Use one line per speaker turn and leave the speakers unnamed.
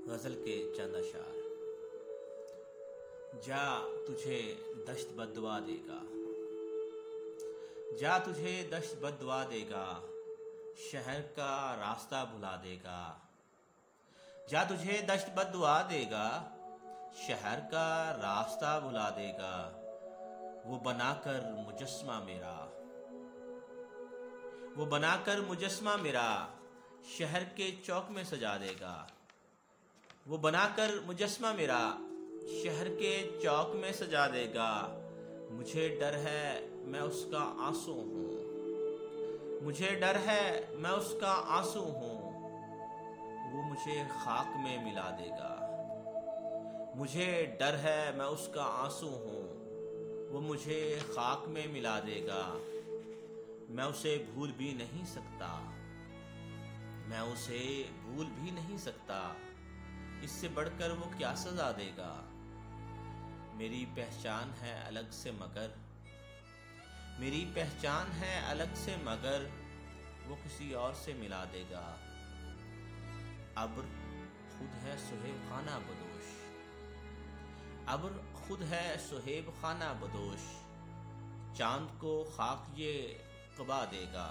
गजल के चंद अशार। जा तुझे दश्त बद्दुआ देगा, जा तुझे दश्त बद्दुआ देगा, शहर का रास्ता भुला देगा। जा तुझे दश्त बद्दुआ देगा, शहर का रास्ता भुला देगा। वो बनाकर मुजस्मा मेरा, वो बनाकर मुजस्मा मेरा, शहर के चौक में सजा देगा। वो बनाकर मुजस्मा मेरा, शहर के चौक में सजा देगा। मुझे डर है मैं उसका आंसू हूँ, मुझे डर है मैं उसका आंसू हूँ। वो मुझे खाक में मिला देगा। मुझे डर है मैं उसका आंसू हूँ, वो मुझे खाक में मिला देगा। मैं उसे भूल भी नहीं सकता, मैं उसे भूल भी नहीं सकता। इससे बढ़कर वो क्या सजा देगा। मेरी पहचान है अलग से मगर, मेरी पहचान है अलग से मगर, वो किसी और से मिला देगा। अब्र खुद है सुहेब खाना बदोश, अब्र खुद है सुहेब खाना बदोश। चांद को खाक ये कबा देगा।